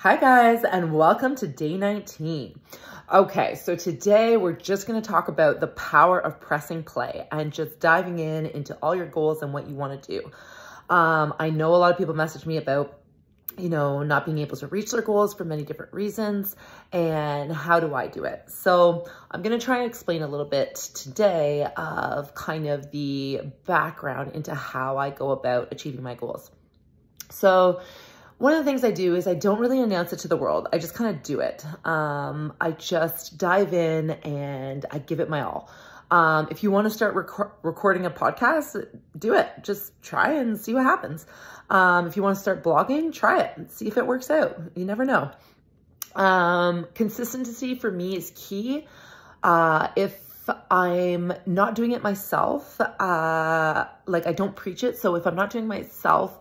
Hi guys, and welcome to day 19. Okay, so today we're just going to talk about the power of pressing play and just diving into all your goals and what you want to do. I know a lot of people message me about, not being able to reach their goals for many different reasons, and how do I do it? So I'm going to try and explain a little bit today of kind of the background into how I go about achieving my goals. So one of the things I do is I don't really announce it to the world. I just kind of do it. I just dive in and I give it my all. If you want to start recording a podcast, do it. Just try and see what happens. If you want to start blogging, try it and see if it works out. You never know. Consistency for me is key. If I'm not doing it myself, I don't preach it. So if I'm not doing it myself,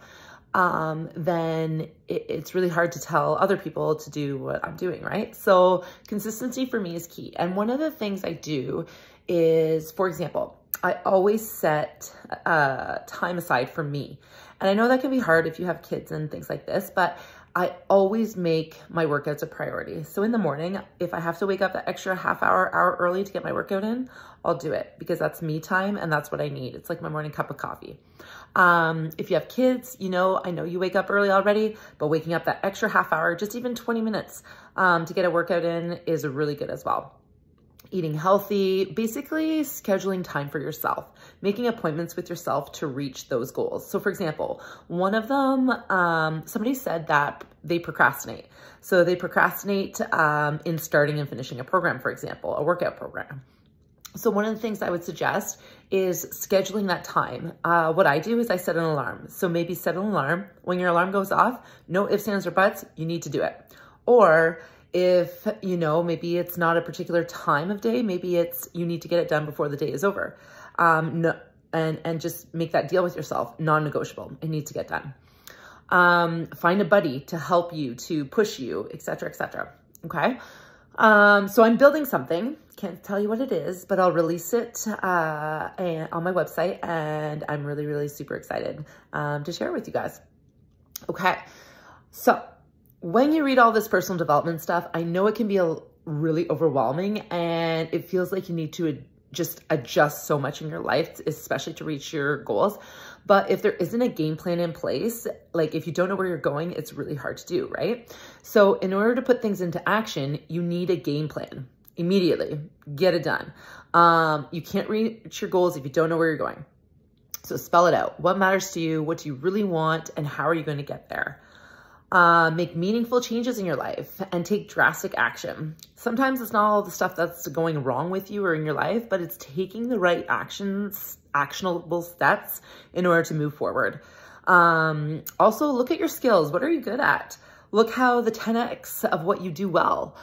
then it's really hard to tell other people to do what I'm doing, right? So consistency for me is key. And one of the things I do is, for example, I always set time aside for me. And I know that can be hard if you have kids and things like this, but I always make my workouts a priority. So in the morning, if I have to wake up that extra hour early to get my workout in, I'll do it because that's me time and that's what I need. It's like my morning cup of coffee. If you have kids, I know you wake up early already, but waking up that extra half hour, just even 20 minutes, to get a workout in is really good as well. Eating healthy, basically scheduling time for yourself, making appointments with yourself to reach those goals. So for example, one of them, somebody said that they procrastinate. So they procrastinate in starting and finishing a program, for example, a workout program. So one of the things I would suggest is scheduling that time. What I do is I set an alarm. So maybe set an alarm. When your alarm goes off, no ifs, ands, or buts, you need to do it. Or if, maybe it's not a particular time of day, maybe it's you need to get it done before the day is over. And just make that deal with yourself, non-negotiable. It needs to get done. Find a buddy to help you, to push you, et cetera, okay? So I'm building something. Can't tell you what it is, but I'll release it on my website, and I'm really, really super excited to share it with you guys. Okay, so when you read all this personal development stuff, I know it can be really overwhelming, and it feels like you need to just adjust so much in your life, especially to reach your goals. But if there isn't a game plan in place, like if you don't know where you're going, it's really hard to do, right? So in order to put things into action, you need a game plan immediately. Get it done. You can't reach your goals if you don't know where you're going. So spell it out. What matters to you? What do you really want? And how are you going to get there? Make meaningful changes in your life and take drastic action. Sometimes it's not all the stuff that's going wrong with you or in your life, but it's taking the right actionable steps in order to move forward. Also look at your skills. What are you good at? Look how the 10x of what you do well.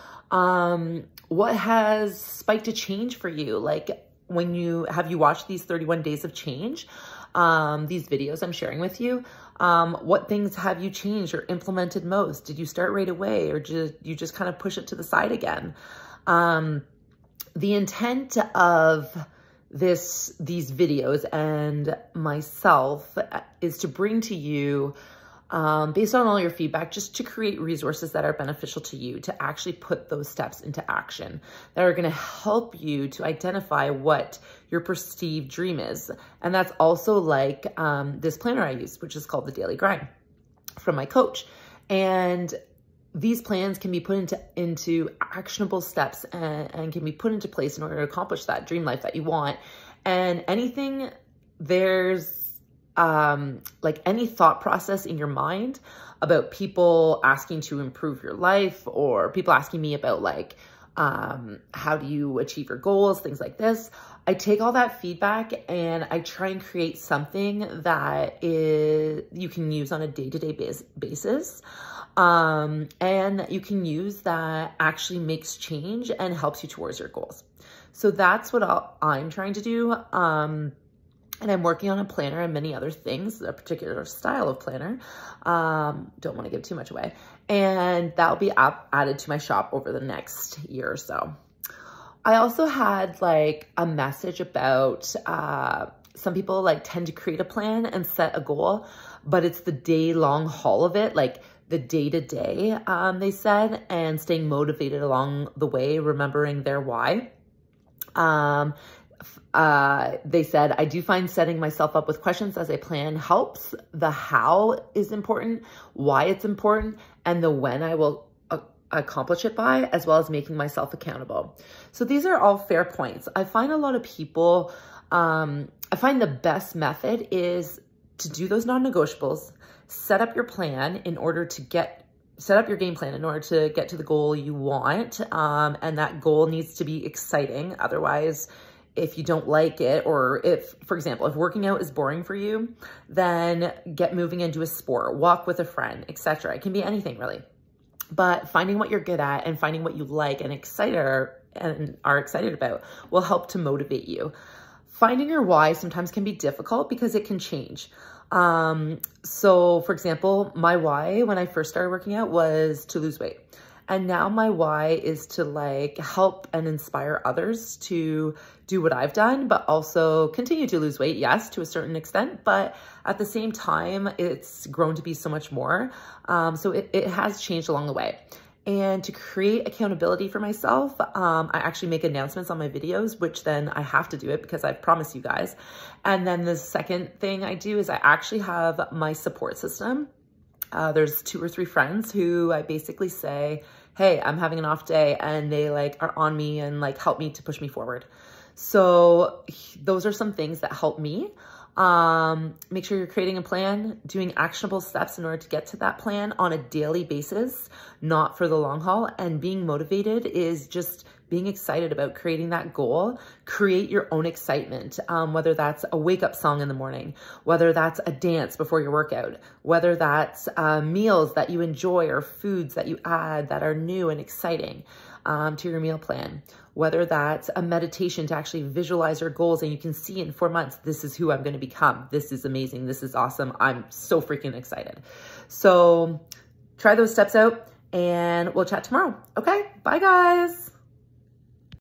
What has spiked a change for you? Like have you watched these 31 days of change? These videos I'm sharing with you. What things have you changed or implemented most? Did you start right away, or did you just kind of push it to the side again? The intent of these videos and myself is to bring to you, based on all your feedback, just to create resources that are beneficial to you, to actually put those steps into action that are going to help you to identify what your perceived dream is. And that's also like this planner I use, which is called the Daily Grind from my coach. And these plans can be put into actionable steps and can be put into place in order to accomplish that dream life that you want. And there's like any thought process in your mind about people asking to improve your life, or people asking me about like, how do you achieve your goals, things like this. I take all that feedback and I try and create something that you can use on a day-to-day basis. And you can use that actually makes change and helps you towards your goals. So that's what I'm trying to do. And I'm working on a planner and many other things, a particular style of planner. Don't want to give too much away. And that'll be added to my shop over the next year or so. I also had like a message about some people like tend to create a plan and set a goal, but it's the day long haul of it. Like the day-to-day, they said, and staying motivated along the way, remembering their why. They said, I do find setting myself up with questions as I plan helps. The how is important, why it's important, and the when I will accomplish it by, as well as making myself accountable. So these are all fair points. I find a lot of people, I find the best method is to do those non-negotiables, set up your plan in order to set up your game plan in order to get to the goal you want. And that goal needs to be exciting. Otherwise, if you don't like it, or if, for example, if working out is boring for you, then get moving into a sport, walk with a friend, etc. It can be anything really. But finding what you're good at and finding what you like and are excited about will help to motivate you. Finding your why sometimes can be difficult because it can change. So for example, my why when I first started working out was to lose weight. And now my why is to like help and inspire others to do what I've done, but also continue to lose weight. Yes, to a certain extent, but at the same time, it's grown to be so much more. So it has changed along the way. And to create accountability for myself, I actually make announcements on my videos, which then I have to do it because I've promised you guys. And then the second thing I do is I actually have my support system. There's 2 or 3 friends who I basically say, hey, I'm having an off day, and they like are on me and like help me to push me forward. So those are some things that help me. Make sure you're creating a plan, doing actionable steps in order to get to that plan on a daily basis, not for the long haul. And being motivated is just being excited about creating that goal. Create your own excitement, whether that's a wake-up song in the morning, whether that's a dance before your workout, whether that's meals that you enjoy or foods that you add that are new and exciting to your meal plan, whether that's a meditation to actually visualize your goals and you can see in 4 months, this is who I'm going to become. This is amazing. This is awesome. I'm so freaking excited. So try those steps out and we'll chat tomorrow. Okay, bye guys.